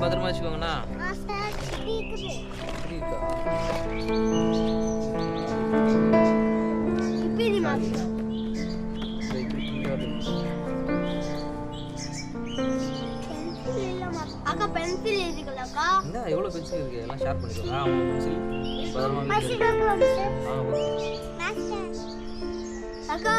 பத்திரமா வச்சுக்கோங்கண்ணா. அக்கா பென்சில் இருக்குல்லக்கா? என்ன எவ்வளவு பென்சில் இருக்கு? எல்லாம் ஷேர் பண்ணிக்கோங்க. ஆமா பென்சில் பத்திரமா அக்கா